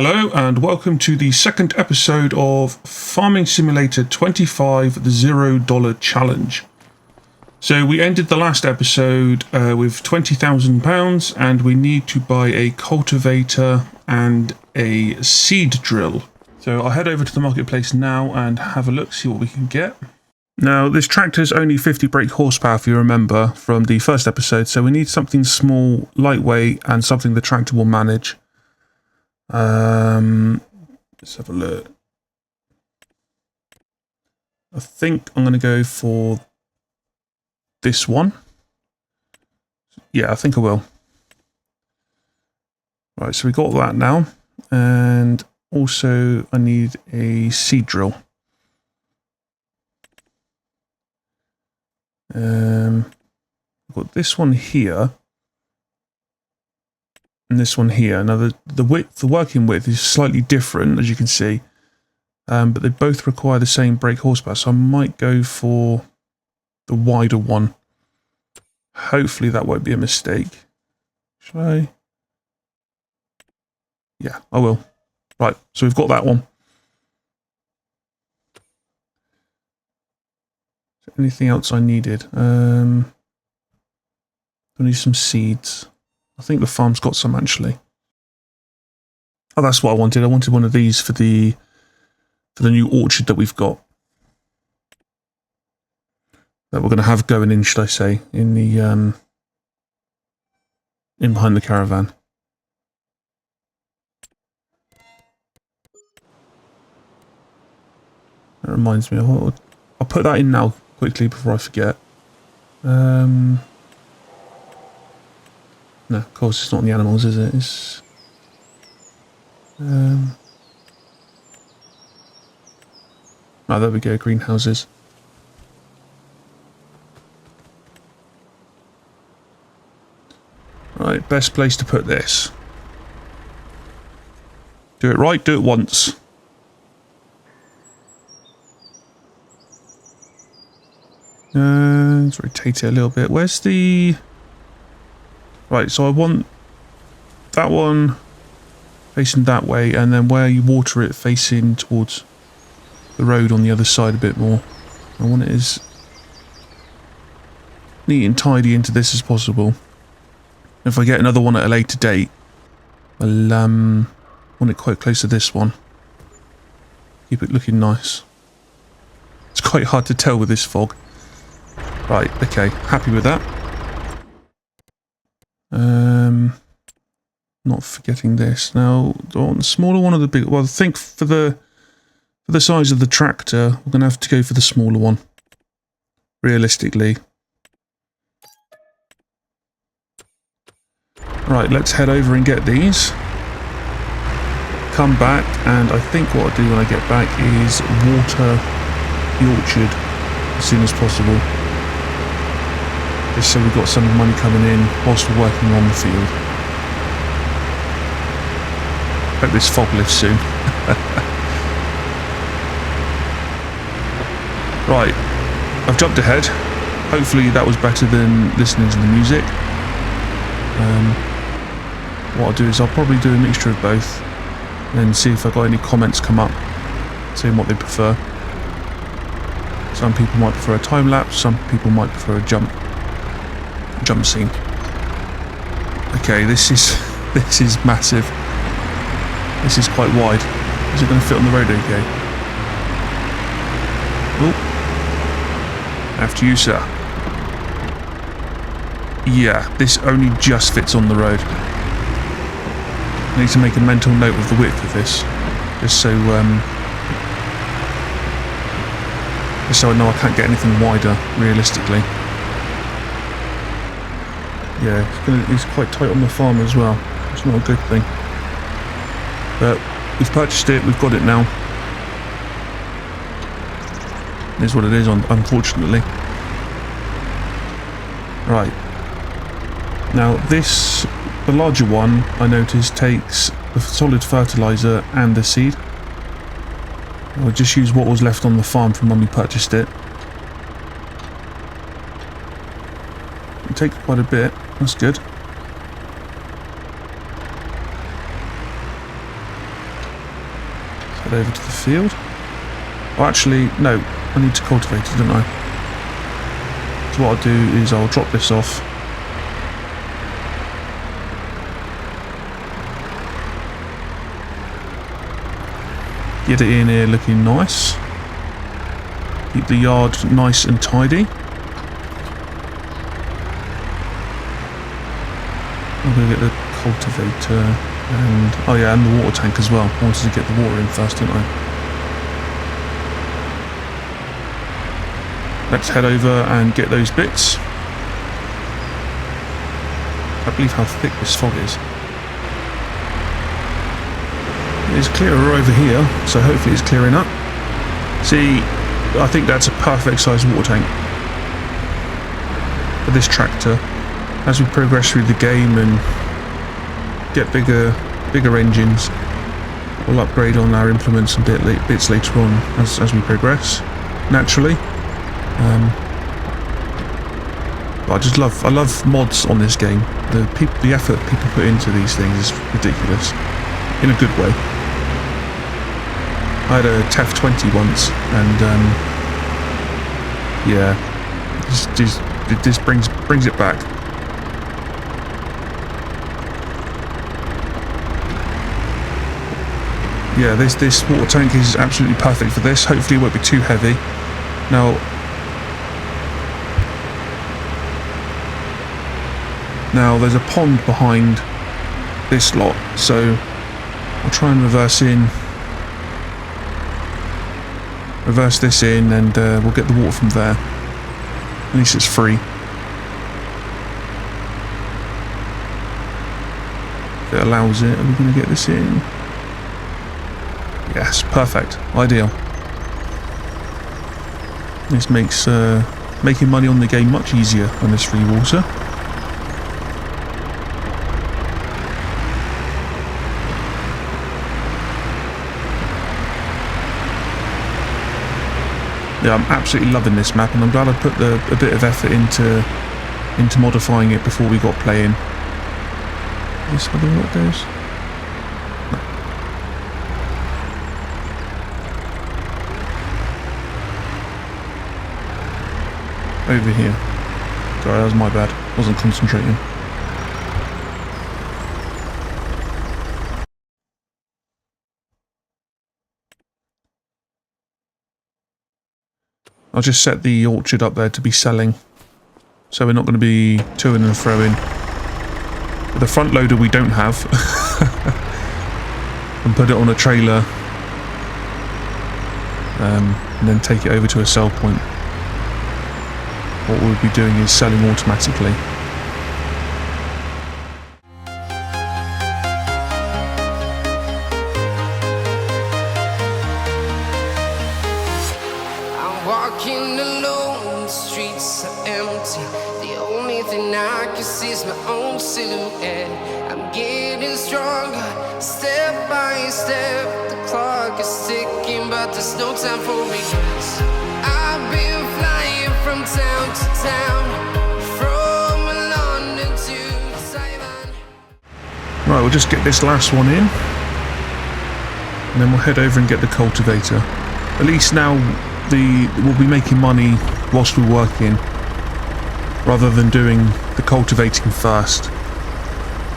Hello and welcome to the second episode of Farming Simulator 25, the $0 challenge. So we ended the last episode with £20,000 and we need to buy a cultivator and a seed drill. So I'll head over to the marketplace now and have a look, see what we can get. Now this tractor is only 50 brake horsepower if you remember from the first episode, so we need something small, lightweight and something the tractor will manage. Let's have a look. I think I'm going to go for this one. Yeah, I think I will. Right, so we got that now. And also I need a seed drill. I've got this one here. And this one here. Now the width, the working width is slightly different, as you can see, but they both require the same brake horsepower. So I might go for the wider one. Hopefully that won't be a mistake. Shall I? Yeah, I will. Right, so we've got that one. Anything else I needed? I need some seeds. I think the farm's got some actually. Oh, that's what I wanted. I wanted one of these for the new orchard that we've got. That we're going to have going in, should I say, in the in behind the caravan. That reminds me. I'll put that in now quickly before I forget. No, of course it's not the animals, is it? It's oh, there we go, greenhouses. Right, best place to put this. Do it right, do it once. Let's rotate it a little bit. Where's the... Right, so I want that one facing that way, and then where you water it facing towards the road on the other side a bit more. I want it as neat and tidy into this as possible. If I get another one at a later date, I'll want it quite close to this one. Keep it looking nice. It's quite hard to tell with this fog. Right, okay, happy with that. Not forgetting this. Now, do I want the smaller one or the bigger? Well, I think for the size of the tractor, we're going to have to go for the smaller one. Realistically. Right, let's head over and get these. Come back, and I think what I'll do when I get back is water the orchard as soon as possible. Just so we've got some money coming in whilst we're working on the field. Hope this fog lifts soon. Right, I've jumped ahead. Hopefully that was better than listening to the music. What I'll do is I'll probably do a mixture of both and see if I've got any comments come up saying what they prefer. Some people might prefer a time lapse, some people might prefer a jump scene. Okay, this is massive. This is quite wide. Is it going to fit on the road okay? Oh, after you, sir. Yeah, this only just fits on the road. I need to make a mental note of the width of this, just so I know I can't get anything wider realistically. Yeah, it's quite tight on the farm as well. It's not a good thing. But we've purchased it, we've got it now. It is what it is, unfortunately. Right. Now this, the larger one, I noticed takes the solid fertiliser and the seed. I'll just use what was left on the farm from when we purchased it. It takes quite a bit, that's good. Head over to the field. Oh, actually, no, I need to cultivate it, don't I? So what I'll do is I'll drop this off. Get it in here looking nice. Keep the yard nice and tidy. I'm going to get the cultivator and, oh yeah, and the water tank as well. I wanted to get the water in first, didn't I? Let's head over and get those bits. I can't believe how thick this fog is. It's clearer over here, so hopefully it's clearing up. See, I think that's a perfect size water tank for this tractor. As we progress through the game and get bigger engines, we'll upgrade on our implements and bits later on as we progress, naturally. But I love mods on this game. The effort people put into these things is ridiculous, in a good way. I had a FS25 once, and yeah, this brings it back. Yeah, this water tank is absolutely perfect for this. Hopefully it won't be too heavy. Now there's a pond behind this lot, so I'll try and reverse this in, and we'll get the water from there. At least it's free. If it allows it, are we going to get this in? Yes, perfect. Ideal. This makes making money on the game much easier when there's free water. Yeah, I'm absolutely loving this map, and I'm glad I put a bit of effort into modifying it before we got playing. Is this where the water goes? No. Over here. Sorry, that was my bad. Wasn't concentrating. I'll just set the orchard up there to be selling, so we're not going to be toing and froing. The front loader we don't have, and put it on a trailer, and then take it over to a sell point. What we'll be doing is selling automatically. Walking alone, the streets are empty. The only thing I can see is my own silhouette. I'm getting stronger, step by step. The clock is ticking, but there's no time for regrets. I've been flying from town to town, from London to Taiwan. Right, we'll just get this last one in, and then we'll head over and get the cultivator. At least now we'll be making money whilst we're working, rather than doing the cultivating first,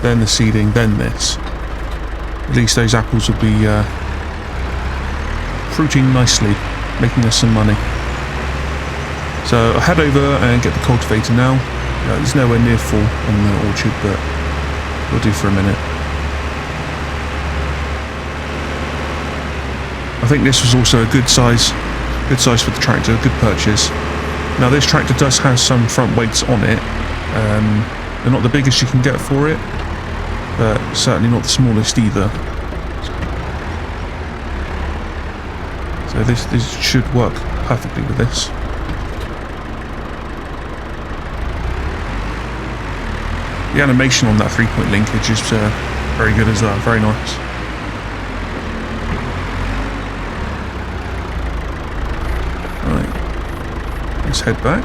then the seeding, then this. At least those apples will be fruiting nicely, making us some money. So I'll head over and get the cultivator now. It's nowhere near full on the orchard, but we'll do for a minute. I think this was also a good size for the tractor, good purchase. Now this tractor does have some front weights on it. They're not the biggest you can get for it, but certainly not the smallest either. So this should work perfectly with this. The animation on that 3-point linkage is very good as well, very nice. Let's head back.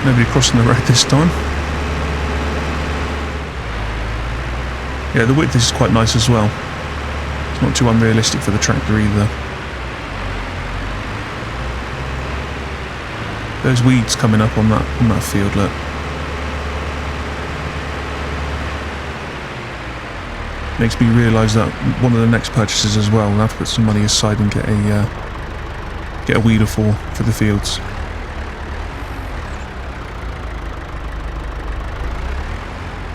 Nobody crossing the road this time. Yeah, the width is quite nice as well. It's not too unrealistic for the tractor either. There's weeds coming up on that field, look. Makes me realise that one of the next purchases as well, we'll have to put some money aside and get a weeder for the fields.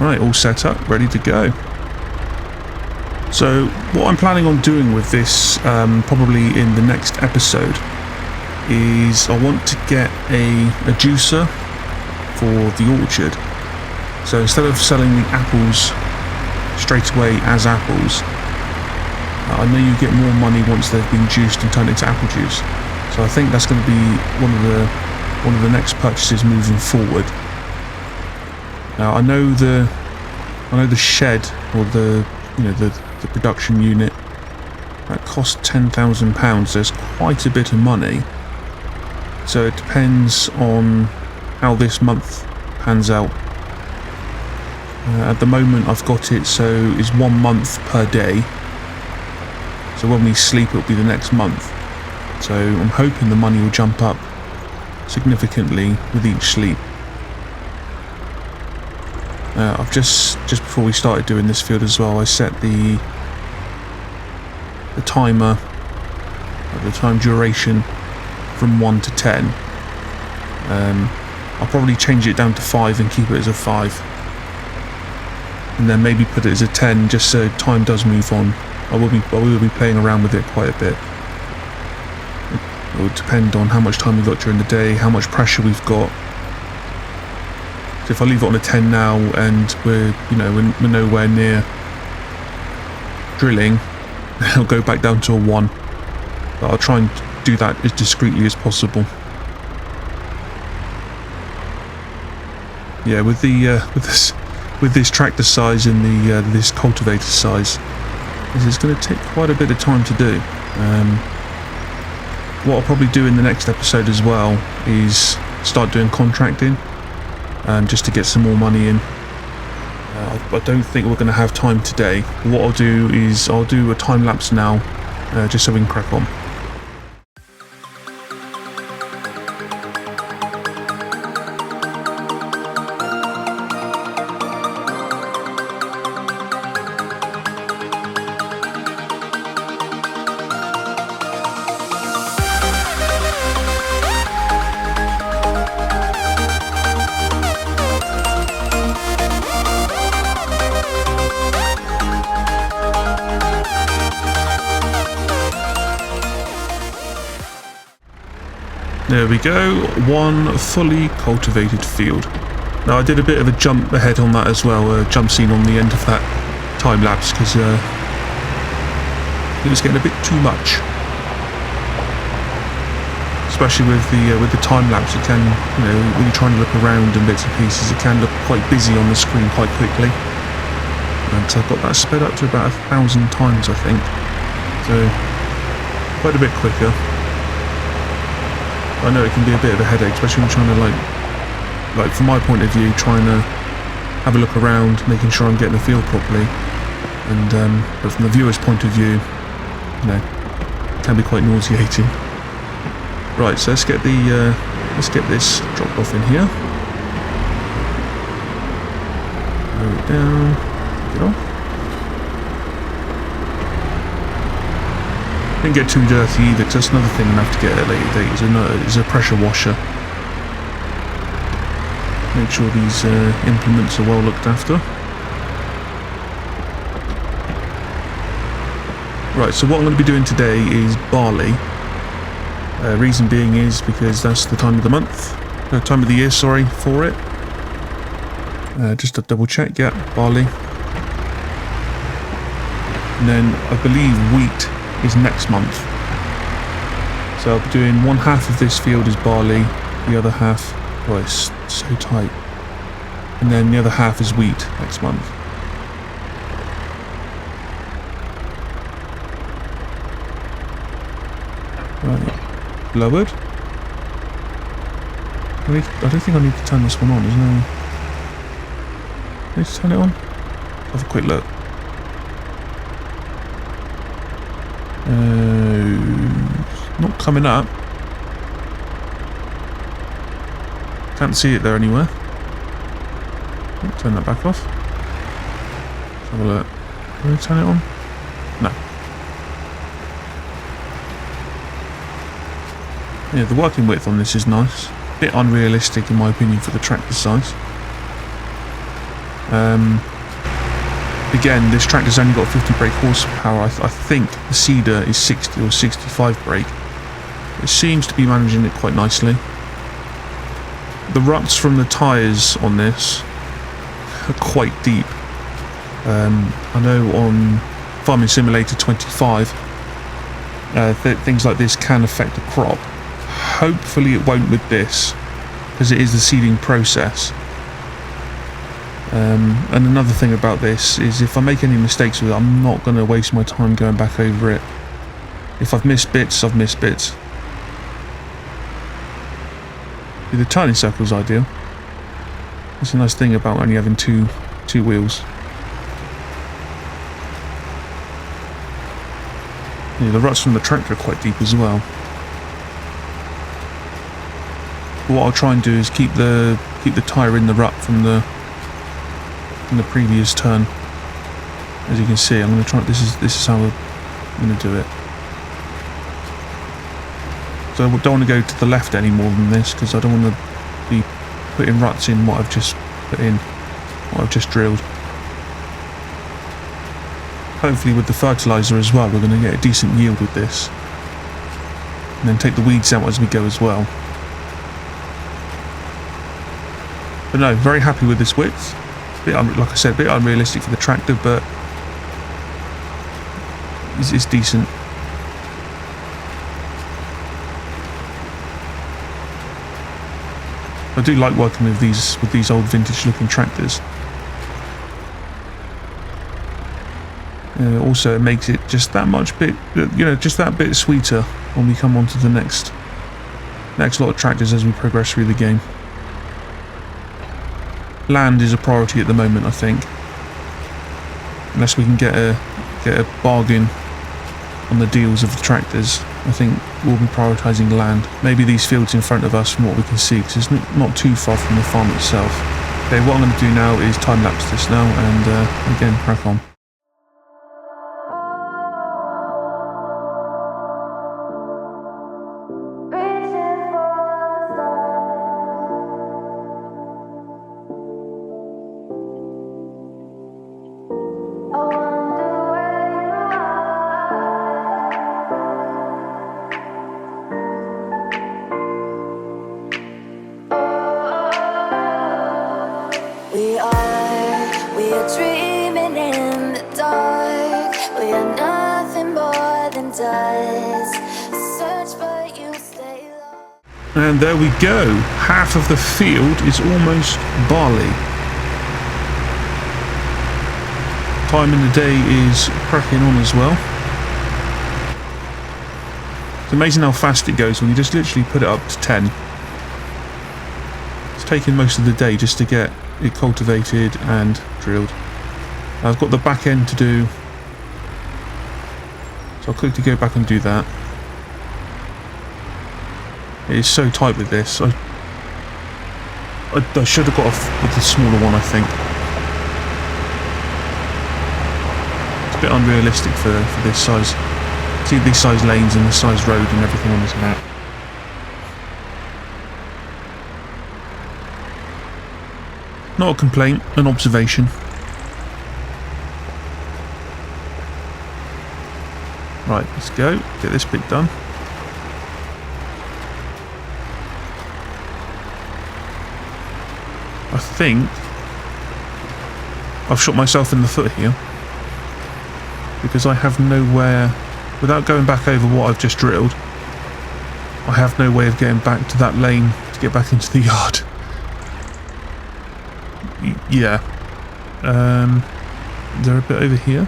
Right, all set up, ready to go. So what I'm planning on doing with this, probably in the next episode, is I want to get a juicer for the orchard. So instead of selling the apples straight away as apples, I know you get more money once they've been juiced and turned into apple juice. So I think that's going to be one of the next purchases moving forward. Now I know the shed, or the production unit, that cost £10,000. There's quite a bit of money. So it depends on how this month pans out. At the moment I've got it so it's 1 month per day. So when we sleep it'll be the next month. So I'm hoping the money will jump up significantly with each sleep. I've just before we started doing this field as well, I set the timer, the time duration, from 1 to 10. I'll probably change it down to 5 and keep it as a 5, and then maybe put it as a 10 just so time does move on. I will be playing around with it quite a bit. It will depend on how much time we've got during the day, how much pressure we've got. So if I leave it on a 10 now and we're nowhere near drilling, I'll go back down to a 1. But I'll try and do that as discreetly as possible. Yeah, with this tractor size and this cultivator size, this is going to take quite a bit of time to do. What I'll probably do in the next episode as well is start doing contracting, just to get some more money in. I don't think we're going to have time today. What I'll do is I'll do a time lapse now, just so we can crack on. There we go, one fully cultivated field. Now I did a bit of a jump ahead on that as well, a jump scene on the end of that time lapse, because it was getting a bit too much. Especially with the time lapse, it can, when you're trying to look around and bits and pieces, it can look quite busy on the screen quite quickly. And so I've got that sped up to about 1,000 times, I think. So quite a bit quicker. I know it can be a bit of a headache, especially when trying to like from my point of view, trying to have a look around, making sure I'm getting the field properly, and but from the viewer's point of view, it can be quite nauseating. Right, so let's get this dropped off in here. Lower it down, take it off. Didn't get too dirty either, because that's another thing I'm going to have to get at a later date, is a pressure washer. Make sure these implements are well looked after. Right, so what I'm going to be doing today is barley. Reason being is because that's the time of the month, time of the year, sorry, for it. Just to double check, yeah, barley. And then I believe wheat is next month. So I'll be doing one half of this field is barley, the other half, oh it's so tight, and then the other half is wheat next month. Right, lowered. I don't think I need to turn this one on, isn't there? I need to turn it on? Have a quick look. Not coming up. Can't see it there anywhere. Oh, turn that back off. Let's have a look. Can I turn it on? No. Yeah, the working width on this is nice. A bit unrealistic in my opinion for the tractor size. Again, this tractor's only got 50 brake horsepower. I think the Cedar is 60 or 65 brake. It seems to be managing it quite nicely. The ruts from the tyres on this are quite deep. I know on Farming Simulator 25, things like this can affect the crop. Hopefully it won't with this, because it is the seeding process. And another thing about this is if I make any mistakes with it, I'm not going to waste my time going back over it. If I've missed bits, I've missed bits. The turning circle is ideal. That's a nice thing about only having two wheels. Yeah, the ruts from the tractor are quite deep as well. But what I'll try and do is keep the tyre in the rut from the previous turn. As you can see, I'm going to try. This is how I'm going to do it. So I don't want to go to the left any more than this, because I don't want to be putting ruts in what I've just put in, what I've just drilled. Hopefully with the fertiliser as well, we're going to get a decent yield with this. And then take the weeds out as we go as well. But no, very happy with this width. Bit like I said, a bit unrealistic for the tractor, but it's decent. I do like working with these old vintage looking tractors. Also, it makes it just that much bit, just that bit sweeter when we come on to the next lot of tractors as we progress through the game. Land is a priority at the moment, I think. Unless we can get a bargain on the deals of the tractors, I think we'll be prioritising land. Maybe these fields in front of us from what we can see, because it's not too far from the farm itself. Okay, what I'm going to do now is time-lapse this now and again, crack on. We are dreaming in the dark. We are nothing more than dust. Search but you stay lost. And there we go. Half of the field is almost barley. Time in the day is cracking on as well. It's amazing how fast it goes when you just literally put it up to 10. It's taking most of the day just to get it cultivated and drilled. I've got the back end to do, so I'll quickly go back and do that. It is so tight with this. I should have got off with the smaller one, I think. It's a bit unrealistic for this size. See these size lanes and the size road and everything on this map. Not a complaint, an observation. Right, let's go. Get this bit done. I think I've shot myself in the foot here, because I have nowhere, without going back over what I've just drilled, I have no way of getting back to that lane to get back into the yard. Yeah. Is there a bit over here?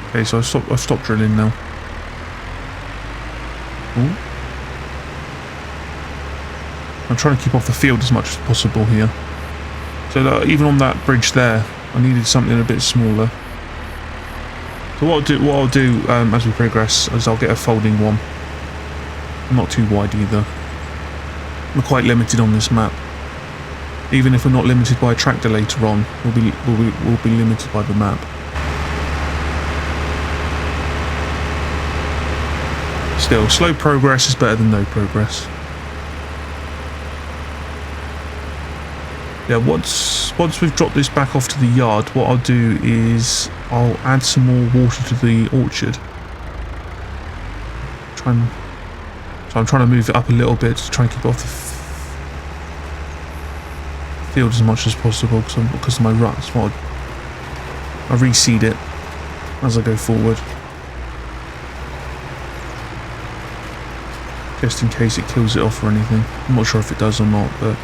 Okay, so I've stopped drilling now. Ooh. I'm trying to keep off the field as much as possible here. So that even on that bridge there, I needed something a bit smaller. So what I'll do as we progress is I'll get a folding one. Not too wide either. We're quite limited on this map. Even if we're not limited by a tractor later on, we'll be limited by the map. Still, slow progress is better than no progress. Yeah, once we've dropped this back off to the yard, what I'll do is I'll add some more water to the orchard. So I'm trying to move it up a little bit to try and keep it off the field as much as possible because of my ruts. I'll reseed it as I go forward, just in case it kills it off or anything. I'm not sure if it does or not, but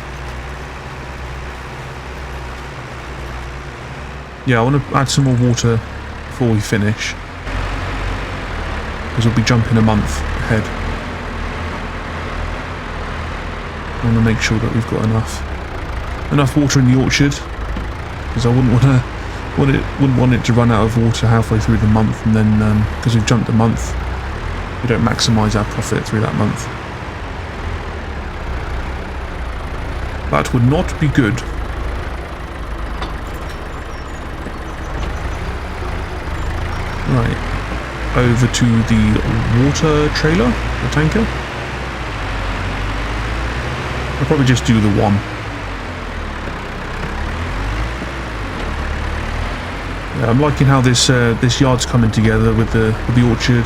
yeah, I want to add some more water before we finish, because we'll be jumping a month ahead. I want to make sure that we've got enough water in the orchard, because I wouldn't want it to run out of water halfway through the month, and then because we've jumped a month, we don't maximise our profit through that month. That would not be good. Right, over to the water trailer, the tanker. I'll probably just do the one. Yeah, I'm liking how this yard's coming together with the orchard,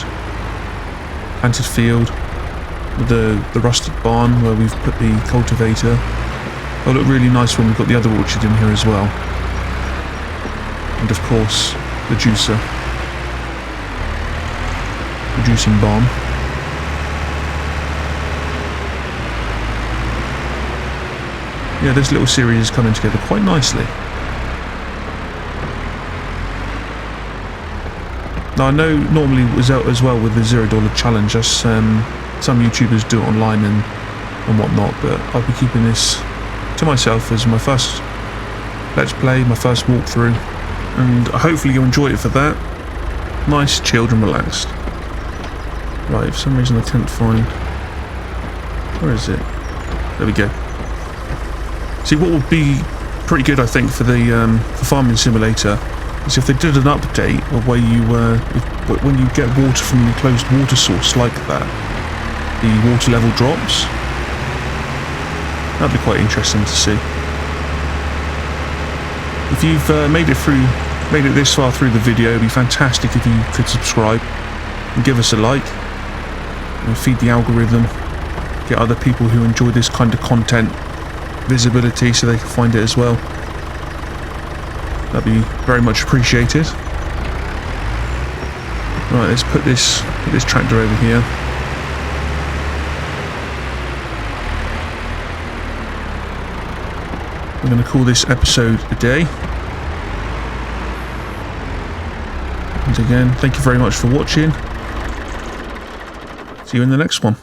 planted field, with the rustic barn where we've put the cultivator. It'll look really nice when we've got the other orchard in here as well. And of course, the juicer. Juicing barn. Yeah, this little series is coming together quite nicely. Now I know normally as well with the $0 challenge, as some YouTubers do it online and whatnot, but I'll be keeping this to myself as my first Let's Play, my first walkthrough, and hopefully you'll enjoy it for that. Nice, chilled and relaxed. Right, for some reason I can't find... Where is it? There we go. See, what would be pretty good, I think, for the for Farming Simulator is if they did an update of where you when you get water from a closed water source like that, the water level drops. That'd be quite interesting to see. If you've made it this far through the video, it'd be fantastic if you could subscribe and give us a like. And feed the algorithm, get other people who enjoy this kind of content visibility so they can find it as well. That'd be very much appreciated. Right, let's put this tractor over here. I'm going to call this episode a day. And again, thank you very much for watching. See you in the next one.